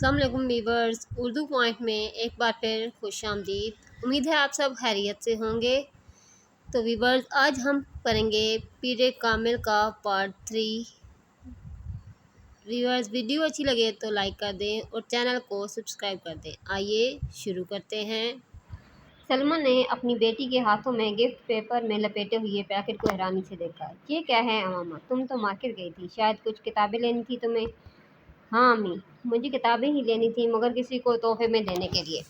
अस्सलाम वालेकुम viewers, Urdu point में एक बार फिर खुश आमदीद। उम्मीद है आप सब खैरियत से होंगे। तो वीवर्स, आज हम करेंगे पीरे कामिल का पार्ट 3। वीवर्स, वीडियो अच्छी लगे तो लाइक कर दें और चैनल को सब्सक्राइब कर दें। आइए शुरू करते हैं। सलमा ने अपनी बेटी के हाथों में गिफ्ट पेपर में लपेटे हुए पैकेट को हैरानी से देखा। ये क्या है अमामा? तुम तो मार्केट गई थी, शायद कुछ किताबें लेनी थी तुम्हें। हाँ अम्मी, मुझे किताबें ही लेनी थी, मगर किसी को तोहफे में देने के लिए।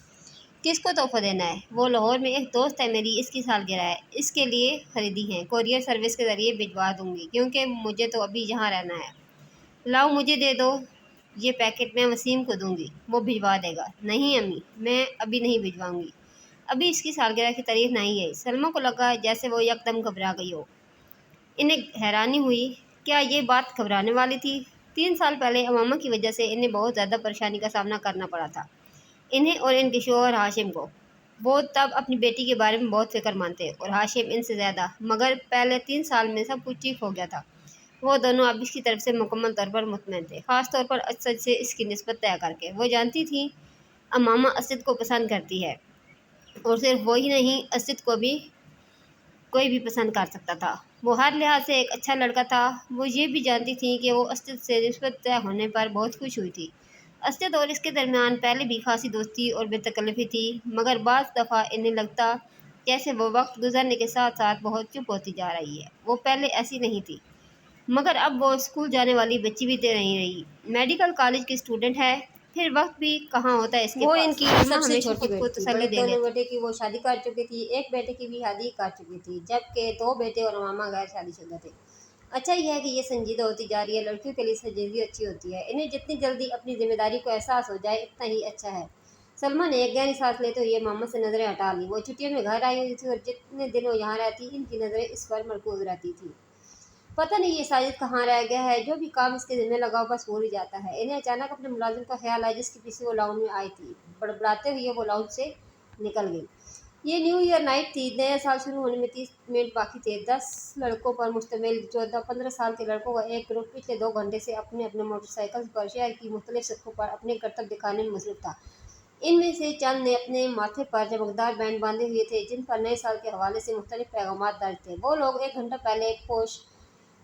किसको तोहफा देना है? वो लाहौर में एक दोस्त है मेरी, इसकी सालगिरह है, इसके लिए खरीदी है। कोरियर सर्विस के ज़रिए भिजवा दूंगी, क्योंकि मुझे तो अभी यहाँ रहना है। लाओ मुझे दे दो, ये पैकेट मैं वसीम को दूंगी, वो भिजवा देगा। नहीं अम्मी, मैं अभी नहीं भिजवाऊंगी, अभी इसकी सालगिरह की तारीख नहीं है। सलमा को लगा जैसे वो यकदम घबरा गई हो। इन्हें हैरानी हुई, क्या ये बात घबराने वाली थी? 3 साल पहले अमामा की वजह से इन्हें बहुत ज़्यादा परेशानी का सामना करना पड़ा था, इन्हें और इनके शौहर हाशिम को। वो तब अपनी बेटी के बारे में बहुत फिक्रमंद थे और हाशिम इनसे ज़्यादा, मगर पहले 3 साल में सब कुछ ठीक हो गया था। वो दोनों अब इसकी तरफ से मुकम्मल तौर पर मुतमईन थे, ख़ास तौर पर असद से इसकी निस्बत तय करके। वो जानती थी अमामा असद को पसंद करती है, और सिर्फ वो ही नहीं, असद को भी कोई भी पसंद कर सकता था। वो हर लिहाज से एक अच्छा लड़का था। वो ये भी जानती थी कि वो असद से रिश्वत तय होने पर बहुत खुश हुई थी। असद और इसके दरमियान पहले भी खासी दोस्ती और बेतकल्लफ़ी थी, मगर बाज़ दफ़ा इन्हें लगता जैसे वो वक्त गुजरने के साथ साथ बहुत चुप होती जा रही है। वो पहले ऐसी नहीं थी, मगर अब वो स्कूल जाने वाली बच्ची भी तो नहीं रही, मेडिकल कॉलेज की स्टूडेंट है। फिर वक्त भी कहाँ होता है इसके वो पास। इनकी सलमा सबसे हमेशा छोटी खुद को बेटी थी। तसल्ली बड़े दे दोनों लेती। बेटे की वो शादी कर चुकी थी, एक बेटे की भी शादी कर चुकी थी, जबकि 2 बेटे और मामा गैर शादीशुदा थे। अच्छा यह है कि ये संजीदा होती जा रही है। लड़कियों के लिए संजीदगी अच्छी होती है, इन्हें जितनी जल्दी अपनी जिम्मेदारी को एहसास हो जाए उतना ही अच्छा है। सलमा ने एक गहरी सांस लेते हुए मामा से नजरें हटा ली। वो छुट्टियों में घर आई हुई थी और जितने दिन वो यहाँ रहती, इनकी नजरें इस पर मरकूज रहती थी। पता नहीं ये साजिद कहाँ रह गया है, जो भी काम इसके जिम्मे लगा बस भूल ही जाता है। इन्हें अचानक अपने मुलाजिम का ख्याल आया जिसके पीछे वो लाउंज में आई थी। बड़बड़ाते हुए वो लाउंज से निकल गई। ये न्यू ईयर नाइट थी, नया साल शुरू होने में 30 मिनट बाकी थे। 10 लड़कों पर मुश्तमिल 14-15 साल के लड़कों का एक ग्रुप पिछले 2 घंटे से अपने अपने मोटरसाइकिल पर शहर की मुख्तलिफ सड़कों पर अपने करतब दिखाने में मसरूफ था। इनमें से चंद ने अपने माथे पर चमकदार बैंड बांधे हुए थे, जिन पर नए साल के हवाले से मुख्तलिफ पैगाम दर्ज थे। वो लोग 1 घंटा पहले एक पोश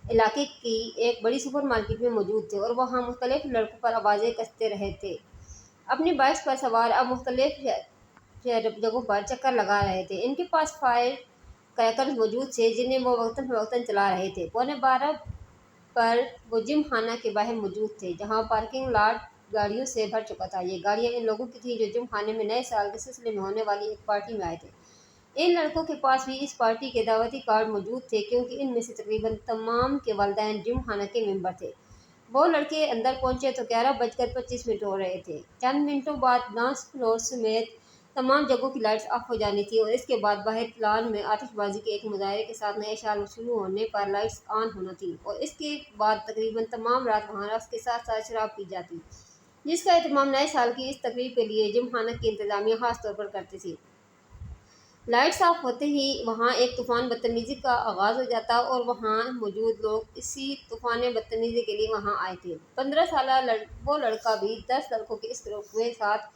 इलाके की एक बड़ी सुपर मार्केट में मौजूद थे और वहाँ मुख्तलिफ लड़कों पर आवाज़ें कसते रहे थे। अपनी बाइक पर सवार अब मुख्तलिफ जगहों पर चक्कर लगा रहे थे। इनके पास फायर क्रैकर्स मौजूद थे, जिन्हें वो वक्तन फ़वक्तन चला रहे थे। 11:15 पर वो जिम खाना के बाहर मौजूद थे, जहाँ पार्किंग लॉट गाड़ियों से भर चुका था। ये गाड़ियाँ इन लोगों की थीं जो जिम खाने में नए साल के सिलसिले में होने वाली एक पार्टी में आए थे। इन लड़कों के पास भी इस पार्टी के दावती कार्ड मौजूद थे, क्योंकि इनमें से तकरीबन तमाम के वालिदैन जिम खाना के मेंबर थे। वो लड़के अंदर पहुंचे तो 11:25 हो रहे थे। चंद मिनटों बाद डांस फ्लोर समेत तमाम जगहों की लाइट्स ऑफ हो जानी थी और इसके बाद बाहर लॉन में आतिशबाजी के एक मुजाहरे के साथ नए साल शुरू होने पर लाइट्स ऑन होना थी और इसके बाद तकरीबन तमाम रात वहाँ रक्स के साथ साथ शराब पी जाती, जिसका एहतमाम नए साल की इस तकरीब के लिए जिम खाना की इंतजामिया खास तौर पर करती थी। लाइट्स ऑफ होते ही वहाँ एक तूफ़ान बदतमीज़ी का आगाज़ हो जाता और वहाँ मौजूद लोग इसी तूफ़ान बदतमीज़ी के लिए वहाँ आए थे। 15 साल वो लड़का भी 10 लड़कों के इस ग्रुप के साथ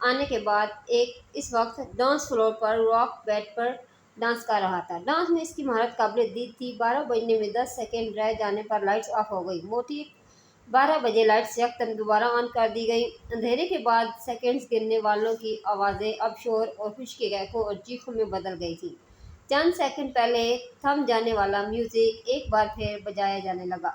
आने के बाद एक इस वक्त डांस फ्लोर पर रॉक बेड पर डांस कर रहा था। डांस में इसकी महारत काबिल दीद थी। 12 बजने में 10 सेकेंड रह जाने पर लाइट्स ऑफ हो गई। मोटी 12 बजे लाइट्स यकदम दोबारा ऑन कर दी गई। अंधेरे के बाद सेकंड्स गिनने वालों की आवाज़ें अब शोर और खुशकी गैकों और चीखों में बदल गई थी। चंद सेकंड पहले थम जाने वाला म्यूजिक एक बार फिर बजाया जाने लगा।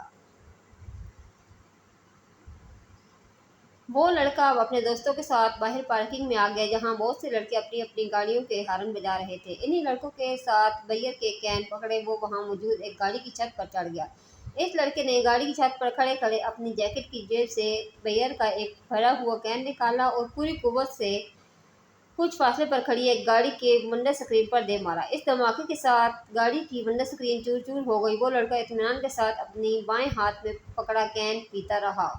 वो लड़का अब अपने दोस्तों के साथ बाहर पार्किंग में आ गया, जहां बहुत से लड़के अपनी अपनी गाड़ियों के हॉर्न बजा रहे थे। इन्हीं लड़कों के साथ बियर के कैन पकड़े वो वहां मौजूद एक गाड़ी की छत पर चढ़ गया। इस लड़के ने गाड़ी की छत पर खड़े खड़े अपनी जैकेट की जेब से बियर का एक भरा हुआ कैन निकाला और पूरी कुव्वत से कुछ फासले पर खड़ी एक गाड़ी के विंडो स्क्रीन पर दे मारा। इस धमाके के साथ गाड़ी की विंडो स्क्रीन चूर चूर हो गई। वो लड़का इत्मीनान के साथ अपनी बाएं हाथ में पकड़ा कैन पीता रहा।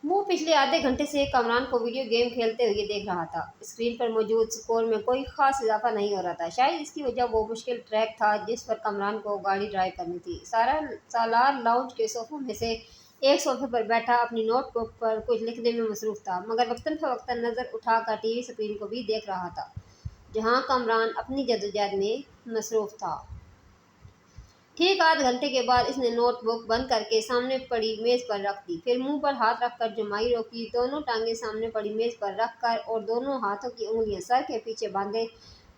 वो पिछले आधे घंटे से कमरान को वीडियो गेम खेलते हुए देख रहा था। स्क्रीन पर मौजूद स्कोर में कोई खास इजाफा नहीं हो रहा था। शायद इसकी वजह वो मुश्किल ट्रैक था जिस पर कमरान को गाड़ी ड्राइव करनी थी। सालार लाउंज के सोफों में से एक सोफे पर बैठा अपनी नोटबुक पर कुछ लिखने में मसरूफ था, मगर वक्तन फवक्तन नज़र उठाकर टीवी स्क्रीन को भी देख रहा था जहाँ कमरान अपनी जद्दोजहद में मसरूफ था। ठीक आध घंटे के बाद इसने नोटबुक बंद करके सामने पड़ी मेज़ पर रख दी। फिर मुंह पर हाथ रखकर जुमाई रोकी, दोनों टांगें सामने पड़ी मेज़ पर रखकर और दोनों हाथों की उंगलियां सर के पीछे बांधे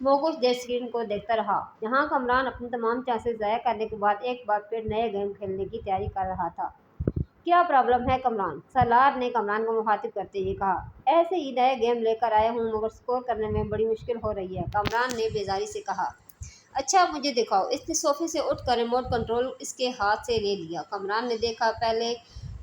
वो कुछ देर स्क्रीन को देखता रहा, जहां कमरान अपनी तमाम चांसेस ज़ाया करने के बाद एक बार फिर नए गेम खेलने की तैयारी कर रहा था। क्या प्रॉब्लम है कमरान? सलार ने कमरान को मुखातिब करते हुए कहा। ऐसे ही नए गेम लेकर आया हूँ, मगर स्कोर करने में बड़ी मुश्किल हो रही है, कमरान ने बेजारी से कहा। अच्छा मुझे दिखाओ। इसने सोफे से उठकर रिमोट कंट्रोल इसके हाथ से ले लिया। कमरान ने देखा, पहले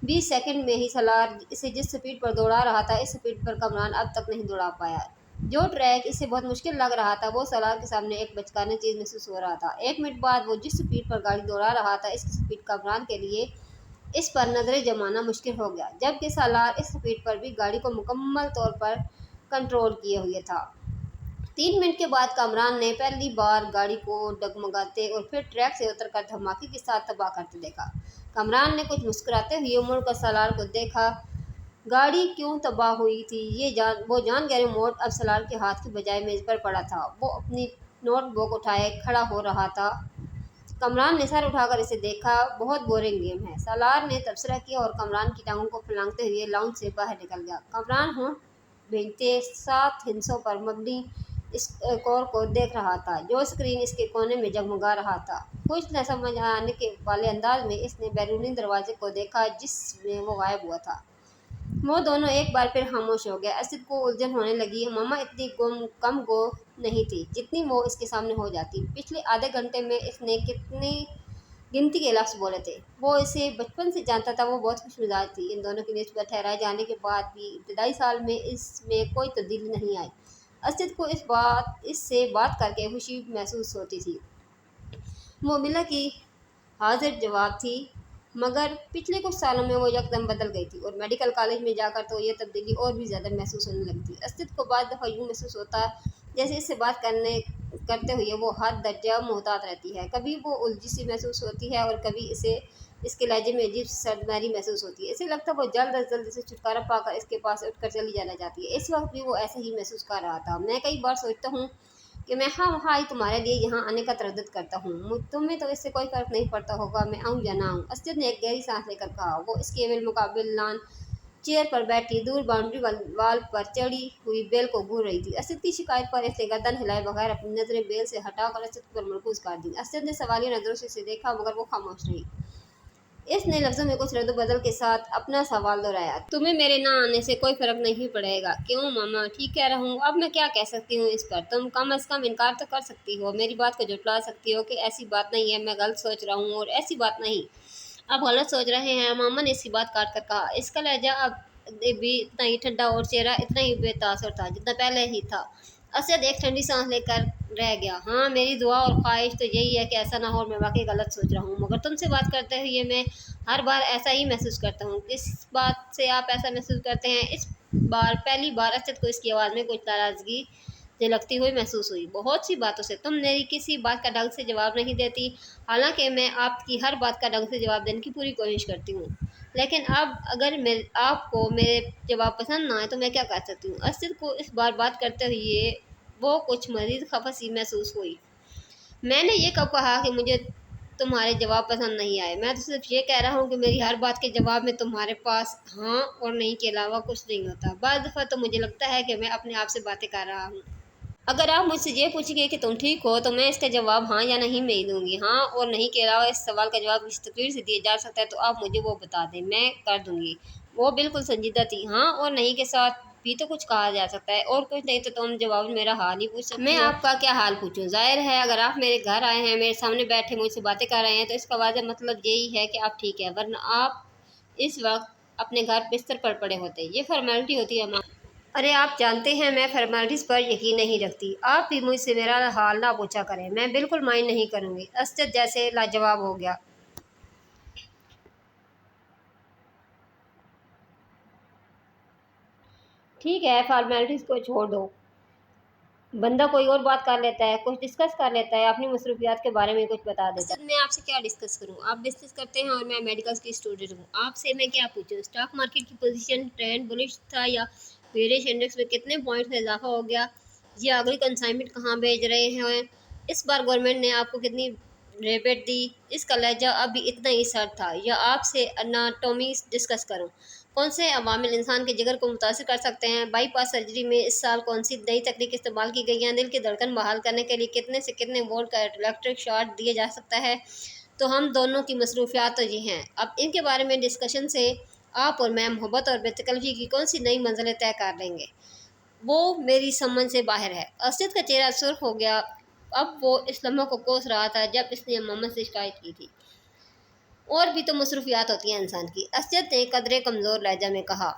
20 सेकंड में ही सलार इसे जिस स्पीड पर दौड़ा रहा था, इस स्पीड पर कमरान अब तक नहीं दौड़ा पाया। जो ट्रैक इसे बहुत मुश्किल लग रहा था, वो सलार के सामने एक बचकाने चीज़ महसूस हो रहा था। 1 मिनट बाद वो जिस स्पीड पर गाड़ी दौड़ा रहा था, इसकी स्पीड कमरान के लिए इस पर नजरें जमाना मुश्किल हो गया, जबकि सलार इस स्पीड पर भी गाड़ी को मुकम्मल तौर पर कंट्रोल किए हुए था। 3 मिनट के बाद कमरान ने पहली बार गाड़ी को डगमगाते और फिर ट्रैक से उतरकर धमाके के साथ तबाह करते देखा। कमरान ने कुछ मुस्कुराते हुए मुड़कर सलार को देखा। गाड़ी क्यों तबाह हुई थी वो जान गया। रिमोट अब सलार के हाथ की बजाय मेज पर पड़ा था। वो अपनी नोटबुक उठाए खड़ा हो रहा था। कमरान ने सर उठाकर इसे देखा। बहुत बोरिंग गेम है, सलार ने तबसरा किया और कमरान की टांगों को फैलाते हुए लाउंज से बाहर निकल गया। कमरान होंठ भींचते 7 हिस्सों पर मबनी स्कोर को देख रहा था, जो स्क्रीन इसके कोने में जगमगा रहा था। कुछ न समझ आने के वाले अंदाज में इसने बैरूनी दरवाजे को देखा जिसमें वो गायब हुआ था। वो दोनों एक बार फिर खामोश हो गए। असद को उलझन होने लगी। मामा इतनी कम गो नहीं थी जितनी वो इसके सामने हो जाती। पिछले आधे घंटे में इसने कितनी गिनती के लफ्ज़ बोले थे। वो इसे बचपन से जानता था। वो बहुत खुश मिजाज थी। इन दोनों की निस्बत ठहराए जाने के बाद भी इब्तदाई साल में इसमें कोई तब्दीली नहीं आई। असद को इससे बात करके खुशी महसूस होती थी। मोमिला की हाजिर जवाब थी, मगर पिछले कुछ सालों में वो यकदम बदल गई थी और मेडिकल कॉलेज में जाकर तो ये तब्दीली और भी ज़्यादा महसूस होने लगती। असद को बाद दफ़ा यूँ महसूस होता जैसे इससे बात करते हुए वो हद दर्जा मोहतात रहती है। कभी वो उलझी सी महसूस होती है और कभी इसके लहजे में अजीब सरदारी महसूस होती है। इसे लगता है वो जल्द अज जल्द से छुटकारा पाकर इसके पास उठकर चली जाना चाहती है। इस वक्त भी वो ऐसे ही महसूस कर रहा था। मैं कई बार सोचता हूँ कि मैं हाँ ही तुम्हारे लिए यहाँ आने का तरद्दुद करता हूँ। तुम्हें तो इससे कोई फ़र्क नहीं पड़ता होगा मैं आऊँ या ना आऊँ। असद ने एक गहरी सांस लेकर कहा। वो इसके बिलमुकाबिल लान चेयर पर बैठी दूर बाउंड्री वाल पर चढ़ी हुई बेल को घूर रही थी। असद की शिकायत पर इसने गर्दन हिलाए बगैर अपनी नज़रें बेल से हटाकर असद पर मरकूज कर दी। असद ने सवालिया नज़रों से इसे देखा, मगर वो खामोश रही। इसने लफ्ज़ों में कुछ रद्द-बदल के साथ अपना सवाल दोहराया। तुम्हें मेरे ना आने से कोई फ़र्क नहीं पड़ेगा? क्यों मामा, ठीक कह रहा हूँ। अब मैं क्या कह सकती हूँ इस पर? तुम कम अज़ कम इनकार तो कर सकती हो, मेरी बात को झुठला सकती हो कि ऐसी बात नहीं है, मैं गलत सोच रहा हूँ। और ऐसी बात नहीं, आप गलत सोच रहे हैं, मामा ने इसकी बात काट कर कहा। इसका लहजा अब भी इतना ही ठंडा और चेहरा इतना ही बेतासर था जितना पहले ही था। असद एक ठंडी सांस लेकर रह गया। हाँ, मेरी दुआ और ख्वाहिश तो यही है कि ऐसा ना हो और मैं वाकई गलत सोच रहा हूँ, मगर तुमसे बात करते हुए मैं हर बार ऐसा ही महसूस करता हूँ। किस बात से आप ऐसा महसूस करते हैं? इस बार पहली बार असद को इसकी आवाज़ में कुछ नाराज़गी झलकती हुई महसूस हुई। बहुत सी बातों से तुम मेरी किसी बात का ढंग से जवाब नहीं देती, हालांकि मैं आपकी हर बात का ढंग से जवाब देने की पूरी कोशिश करती हूँ, लेकिन अब अगर आपको मेरे जवाब पसंद ना आए तो मैं क्या कर सकती हूँ? असद को इस बार बात करते हुए वो कुछ मज़ीद खफा सी महसूस हुई। मैंने ये कब कहा कि मुझे तुम्हारे जवाब पसंद नहीं आए? मैं तो सिर्फ ये कह रहा हूँ कि मेरी हर बात के जवाब में तुम्हारे पास हाँ और नहीं के अलावा कुछ नहीं होता। बाद दफ़ा तो मुझे लगता है कि मैं अपने आप से बातें कर रहा हूँ। अगर आप मुझसे ये पूछेंगे कि तुम ठीक हो, तो मैं इसका जवाब हाँ या नहीं में ही दूंगी। हाँ और नहीं के अलावा इस सवाल का जवाब किस तकरीर से दिया जा सकता है, तो आप मुझे वो बता दें, मैं कर दूंगी। वो बिल्कुल संजीदा थी। हाँ और नहीं के साथ भी तो कुछ कहा जा सकता है, और कुछ नहीं तो तुम जवाब में मेरा हाल ही पूछ सकती हो। मैं आपका क्या हाल पूछूं? जाहिर है अगर आप मेरे घर आए हैं, मेरे सामने बैठे मुझसे बातें कर रहे हैं, तो इसका वाज़ह मतलब यही है कि आप ठीक है, वरना आप इस वक्त अपने घर बिस्तर पर पड़े होते। ये फॉर्मेलिटी होती है। अरे आप जानते हैं मैं फॉर्मेलिटीज़ पर यकीन नहीं रखती। आप भी मुझसे मेरा हाल ना पूछा करें, मैं बिल्कुल माइंड नहीं करूँगी। असद जैसे लाजवाब हो गया। ठीक है, फॉर्मेलिटीज़ को छोड़ दो, बंदा कोई और बात कर लेता है, कुछ डिस्कस कर लेता है, अपनी मसरूफियात के बारे में कुछ बता देता है। मैं आपसे क्या डिस्कस करूं? आप बिजनेस करते हैं और मैं मेडिकल की स्टूडेंट हूं। आपसे मैं क्या पूछूं? स्टॉक मार्केट की पोजीशन ट्रेंड बुलिश था या बेरिश? इंडेक्स में कितने पॉइंट का इजाफा हो गया? या अगली कंसाइनमेंट कहाँ भेज रहे हैं? इस बार गवर्नमेंट ने आपको कितनी रेबेट दी? इसका लहजा अब भी इतना ही सर था या आपसे अनाटोमी डिस्कस करूं? कौन से अवामिल इंसान के जिगर को मुतासर कर सकते हैं? बाईपास सर्जरी में इस साल कौन सी नई तकनीक इस्तेमाल की गई है? दिल की धड़कन बहाल करने के लिए कितने से कितने वोल्ट का इलेक्ट्रिक शॉक दिया जा सकता है? तो हम दोनों की मसरूफियात तो ये हैं। अब इनके बारे में डिस्कशन से आप और मैं मोहब्बत और बेतकल्लफ़ी की कौन सी नई मंजिलें तय कर लेंगे, वो मेरी समझ से बाहर है। असद का चेहरा सुर्ख हो गया। अब वो इस लम्हों को कोस रहा था जब इसने मोहम्मद से शिकायत की थी। और भी तो मसरूफियात होती हैं इंसान की। असद ने कदरे कमज़ोर लहजा में कहा,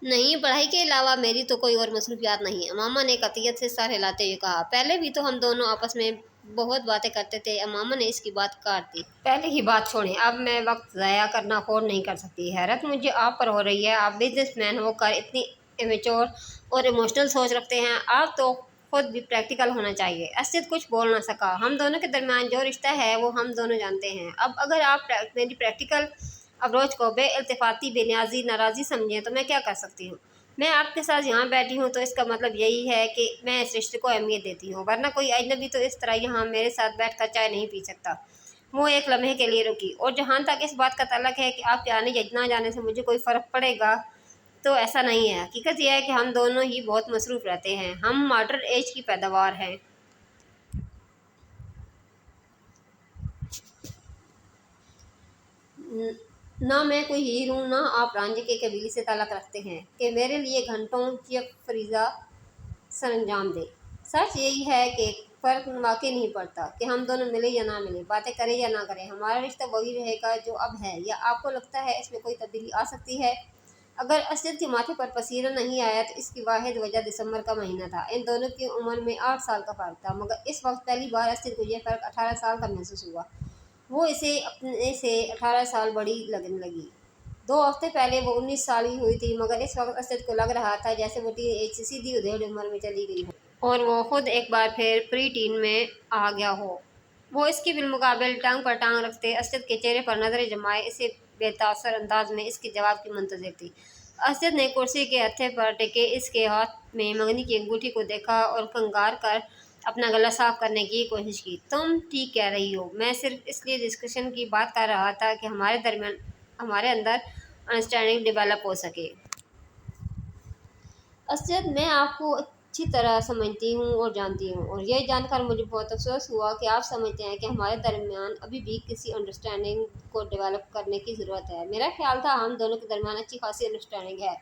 नहीं, पढ़ाई के अलावा मेरी तो कोई और मसरूफियात नहीं है। अमामा ने कतियत से सर हिलाते हुए कहा, पहले भी तो हम दोनों आपस में बहुत बातें करते थे। अमामा ने इसकी बात काट दी। पहले की बात छोड़ें, अब मैं वक्त ज़ाया करना अफोर्ड नहीं कर सकती। हैरत मुझे आप पर हो रही है। आप बिजनेसमैन होकर इतनी इमेच्योर और इमोशनल सोच रखते हैं। आप तो खुद भी प्रैक्टिकल होना चाहिए। असद कुछ बोल ना सका। हम दोनों के दरमियान जो रिश्ता है वो हम दोनों जानते हैं। अब अगर आप मेरी प्रैक्टिकल अप्रोच को बेइल्तिफाती, बेनियाजी, नाराज़ी समझें तो मैं क्या कर सकती हूँ? मैं आपके साथ यहाँ बैठी हूँ तो इसका मतलब यही है कि मैं इस रिश्ते को अहमियत देती हूँ, वरना कोई अजनबी तो इस तरह यहाँ मेरे साथ बैठकर चाय नहीं पी सकता। वो एक लम्हे के लिए रुकी। और जहाँ तक इस बात का ताल्लुक है कि आपके आने या ना जाने से मुझे कोई फ़र्क पड़ेगा, तो ऐसा नहीं है। हकीकत यह है कि हम दोनों ही बहुत मसरूफ़ रहते हैं। हम मॉडर्न एज की पैदावार हैं। ना मैं कोई हीर हूँ, ना आप रांझे के कबीले से ताल्लुक़ रखते हैं कि मेरे लिए घंटों ये फरीज़ा सरअंजाम दे। सच यही है कि फ़र्क वाक़ई नहीं पड़ता कि हम दोनों मिले या ना मिले, बातें करें या ना करें, हमारा रिश्ता वही रहेगा जो अब है। या आपको लगता है इसमें कोई तब्दीली आ सकती है? अगर असद के माथे पर पसीना नहीं आया तो इसकी वाहिद वजह दिसंबर का महीना था। इन दोनों की उम्र में 8 साल का फ़र्क था, मगर इस वक्त पहली बार असद को यह फ़र्क 18 साल का महसूस हुआ। वो इसे अपने से 18 साल बड़ी लगने लगी। 2 हफ्ते पहले वो 19 साल की हुई थी, मगर इस वक्त असद को लग रहा था जैसे वो टीन एज से सीधी उधेड़ उम्र में चली गई हो और वो खुद एक बार फिर प्री टीन में आ गया हो। वो इसकी बिलमुकाबिल टांग पर टांग रखते असद के चेहरे पर नजरें जमाए इसे बेतासर अंदाज में इसके जवाब की मुंतज़िर थी। असद ने कुर्सी के हत्थे पर टिके इसके हाथ में मंगनी की अंगूठी को देखा और कंगार कर अपना गला साफ करने की कोशिश की। तुम ठीक कह रही हो, मैं सिर्फ इसलिए डिस्कशन की बात कर रहा था कि हमारे अंदर अंडरस्टैंडिंग डेवलप हो सके। असद, मैं आपको अच्छी तरह समझती हूँ और जानती हूँ, और यह जानकर मुझे बहुत अफसोस हुआ कि आप समझते हैं कि हमारे दरमियान अभी भी किसी अंडरस्टैंडिंग को डेवलप करने की ज़रूरत है। मेरा ख्याल था हम दोनों के दरमियान अच्छी खासी अंडरस्टैंडिंग है।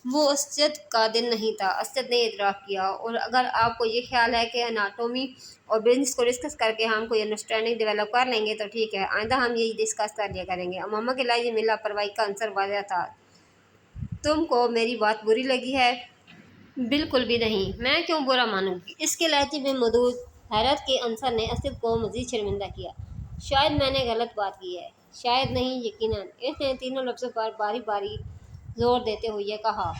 वो असद का दिन नहीं था, असद ने इतराफ़ किया। और अगर आपको ये ख्याल है कि अनाटोमी और बिजनेस को डिस्कस करके हम कोई अंडरस्टैंडिंग डेवलप कर लेंगे तो ठीक है, आइंदा हम यही डिस्कस कर लिया करेंगे। अमामा के लाइज में लापरवाही का आंसर वाज़ह था। तुमको मेरी बात बुरी लगी है? बिल्कुल भी नहीं, मैं क्यों बुरा मानूंगी? इसके लहजे में मौजूद हैरत के अंसर ने असद को मजीद शर्मिंदा किया। शायद मैंने गलत बात की है। शायद नहीं, यकीनन। इसने तीनों लफ्ज़ों पर बारी बारी जोर देते हुए कहा,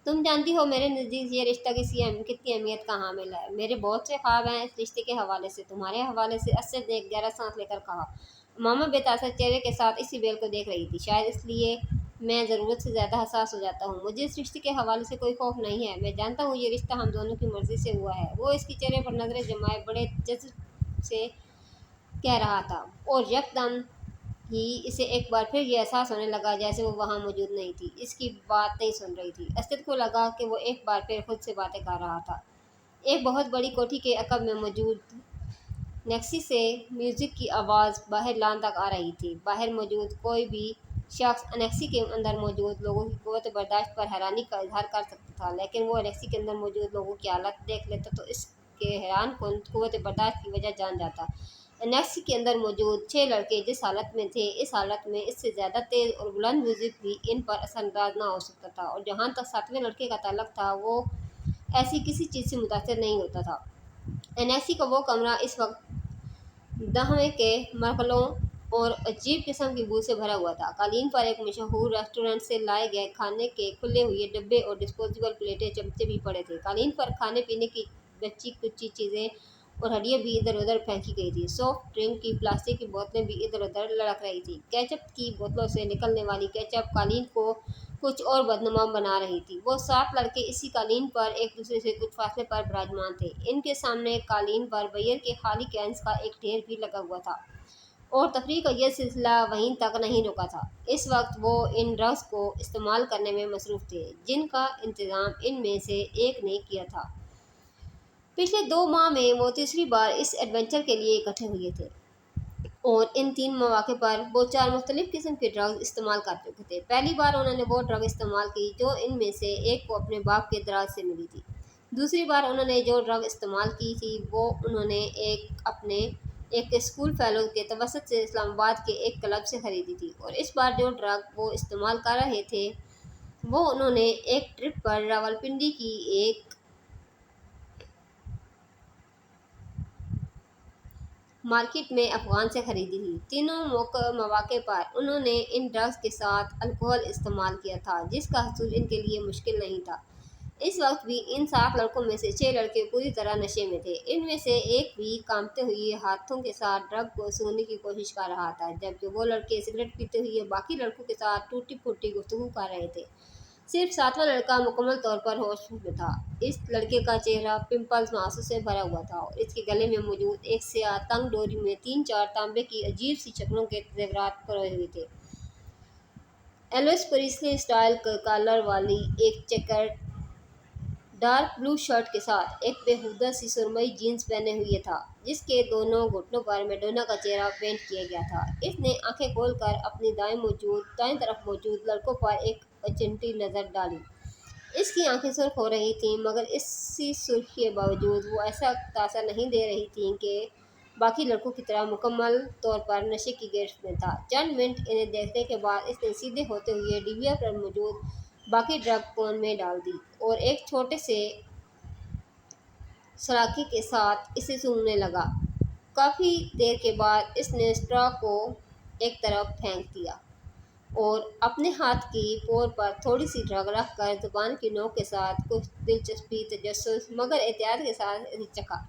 तुम जानती हो मेरे नज़दीक ये रिश्ता कितनी अहमियत का हामिल है। मेरे बहुत से ख्वाब हैं इस रिश्ते के हवाले से, तुम्हारे हवाले से। असद ने एक गहरा सांस लेकर कहा। मामा बेतासर चेहरे के साथ इसी बेल को देख रही थी। शायद इसलिए मैं ज़रूरत से ज़्यादा हसास हो जाता हूँ। मुझे इस रिश्ते के हवाले से कोई खौफ नहीं है। मैं जानता हूँ ये रिश्ता हम दोनों की मर्ज़ी से हुआ है। वो इसके चेहरे पर नज़रें जमाए बड़े जज्ब से कह रहा था, और यकदम ही इसे एक बार फिर ये एहसास होने लगा जैसे वो वहाँ मौजूद नहीं थी, इसकी बात नहीं सुन रही थी। असद को लगा कि वो एक बार फिर खुद से बातें कर रहा था। एक बहुत बड़ी कोठी के अकब में मौजूद नेक्सी से म्यूज़िक की आवाज़ बाहर लान तक आ रही थी। बाहर मौजूद कोई भी शख्स अनेक्सी के अंदर मौजूद लोगों की क़ुव्वत बर्दाश्त पर हैरानी का इजहार कर सकता था, लेकिन वो अनेक्सी के अंदर मौजूद लोगों की हालत देख लेता तो इसके हैरान कन क़ुव्वत बर्दाश्त की वजह जान जाता। अनेक्सी के अंदर मौजूद 6 लड़के जिस हालत में थे, इस हालत में इससे ज़्यादा तेज़ और बुलंद म्यूज़िक भी इन पर असरअंदाज ना हो सकता था। और जहाँ तक 7वें लड़के का ताल्लुक था, वो ऐसी किसी चीज़ से मुतासिर नहीं होता था। एनेक्सी का वो कमरा इस वक्त दहमे के मरहलों और अजीब किस्म की बू से भरा हुआ था। कालीन पर एक मशहूर रेस्टोरेंट से लाए गए खाने के खुले हुए डब्बे और डिस्पोजेबल प्लेटें चमचे भी पड़े थे। कालीन पर खाने पीने की बची कुची चीज़ें और हड्डियाँ भी इधर उधर फेंकी गई थी। सॉफ्ट ड्रिंक की प्लास्टिक की बोतलें भी इधर उधर लड़क रही थी। केचप की बोतलों से निकलने वाली केचप कालीन को कुछ और बदनुमा बना रही थी। वो 7 लड़के इसी कालीन पर एक दूसरे से कुछ फासले पर विराजमान थे। इनके सामने कालीन पर बियर के खाली कैंस का एक ढेर भी लगा हुआ था और तफरीह का यह सिलसिला वहीं तक नहीं रुका था। इस वक्त वो इन ड्रग्स को इस्तेमाल करने में मसरूफ़ थे जिनका इंतज़ाम इनमें से एक ने किया था। पिछले 2 माह में वो तीसरी बार इस एडवेंचर के लिए इकट्ठे हुए थे और इन 3 मौक़े पर वो 4 मुख्तलिफ़ किस्म के ड्रग्स इस्तेमाल कर चुके थे। पहली बार उन्होंने वो ड्रग इस्तेमाल की जो इनमें से एक को अपने बाप के दराज से मिली थी। दूसरी बार उन्होंने जो ड्रग इस्तेमाल की थी वो उन्होंने एक स्कूल फेलो के तवसत से इस्लामाबाद के एक क्लब से ख़रीदी थी। और इस बार जो ड्रग वो इस्तेमाल कर रहे थे वो उन्होंने एक ट्रिप पर रावलपिंडी की एक मार्केट में अफ़गान से ख़रीदी थी। तीनों मौक़े पर उन्होंने इन ड्रग्स के साथ अल्कोहल इस्तेमाल किया था जिसका हसूल इनके लिए मुश्किल नहीं था। इस वक्त भी इन 7 लड़कों में से 6 लड़के पूरी तरह नशे में थे। इनमें से एक भी कांपते हुए हाथों के साथ ड्रग को सूंघने की कोशिश कर रहा था जबकि वो लड़के सिगरेट पीते हुए बाकी लड़कों के साथ टूटी फूटी गुफ्तगू कर रहे थे। सिर्फ 7वां लड़का मुकम्मल तौर पर होश में था। इस लड़के का चेहरा पिंपल्स आंसू से भरा हुआ था और इसके गले में मौजूद एक स्याह तंग डोरी में 3-4 तांबे की अजीब सी शक्लों के जेवरात परोए हुए थे। एल्विस प्रेस्ली स्टाइल कॉलर वाली एक चेकर्ड डार्क ब्लू शर्ट के साथ एक बेहुदा सी सुरमई जीन्स पहने हुए था जिसके दोनों घुटनों पर मैडोना का चेहरा पेंट किया गया था। इसने आंखें खोलकर अपनी दाएं तरफ मौजूद लड़कों पर एक अचंटी नज़र डाली। इसकी आंखें सुर्ख हो रही थीं मगर इसी सुर्खी के बावजूद वो ऐसा तासर नहीं दे रही थीं कि बाकी लड़कों की तरह मुकम्मल तौर पर नशे की गिरफ्त में था। चंद मिनट इन्हें देखने के बाद इसने सीधे होते हुए डिबिया पर मौजूद बाकी ड्रग कोन में डाल दी और एक छोटे से सलाखी के साथ इसे सूंघने लगा। काफ़ी देर के बाद इसने स्ट्रॉ को एक तरफ फेंक दिया और अपने हाथ की पोर पर थोड़ी सी ड्रग रख कर ज़ुबान की नोक के साथ कुछ दिलचस्पी तजस्सुस मगर एहतियात के साथ इसे चखा।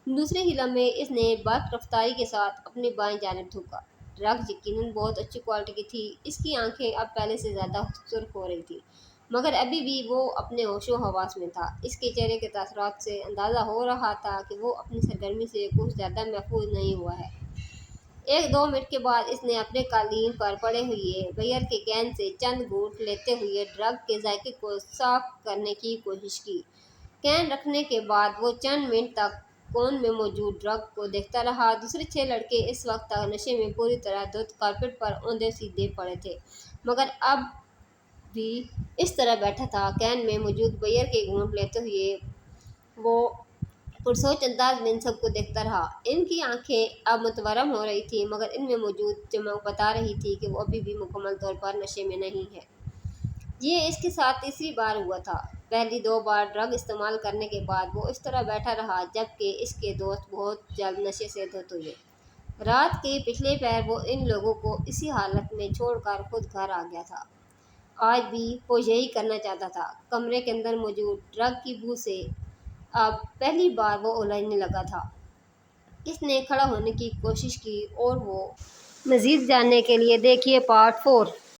दूसरे ही लम्हे इसने बर्क रफ्तारी के साथ अपनी बाएं जानिब थूका। ड्रग यकीनन बहुत अच्छी क्वालिटी की थी। इसकी आंखें अब पहले से ज़्यादा सुर्ख हो रही थी मगर अभी भी वो अपने होशो हवास में था। इसके चेहरे के तासरात से अंदाज़ा हो रहा था कि वो अपनी सरगर्मी से कुछ ज़्यादा महफूज नहीं हुआ है। 1-2 मिनट के बाद इसने अपने कालीन पर पड़े हुए बियर के कैन से चंद घूंट लेते हुए ड्रग के जायके को साफ करने की कोशिश की। कैन रखने के बाद वो चंद मिनट तक कोन में मौजूद ड्रग को देखता रहा। दूसरे 6 लड़के इस वक्त तक नशे में पूरी तरह धुत कारपेट पर औंधे सीधे पड़े थे मगर अब भी इस तरह बैठा था। कैन में मौजूद बियर के घूंट लेते हुए वो पुरसोच अंदाज में इन सबको देखता रहा। इनकी आंखें अब मुतवरम हो रही थीं मगर इनमें मौजूद चमक बता रही थी कि वो अभी भी मुकम्मल तौर पर नशे में नहीं है। ये इसके साथ तीसरी बार हुआ था। पहली 2 बार ड्रग इस्तेमाल करने के बाद वो इस तरह बैठा रहा जबकि इसके दोस्त बहुत जल्द नशे से धुत हुए। रात के पिछले पहर वो इन लोगों को इसी हालत में छोड़कर खुद घर आ गया था। आज भी वो यही करना चाहता था। कमरे के अंदर मौजूद ड्रग की बू से अब पहली बार वो उलझने लगा था। इसने खड़ा होने की कोशिश की और वो मज़ीद जानने के लिए देखिए पार्ट 4।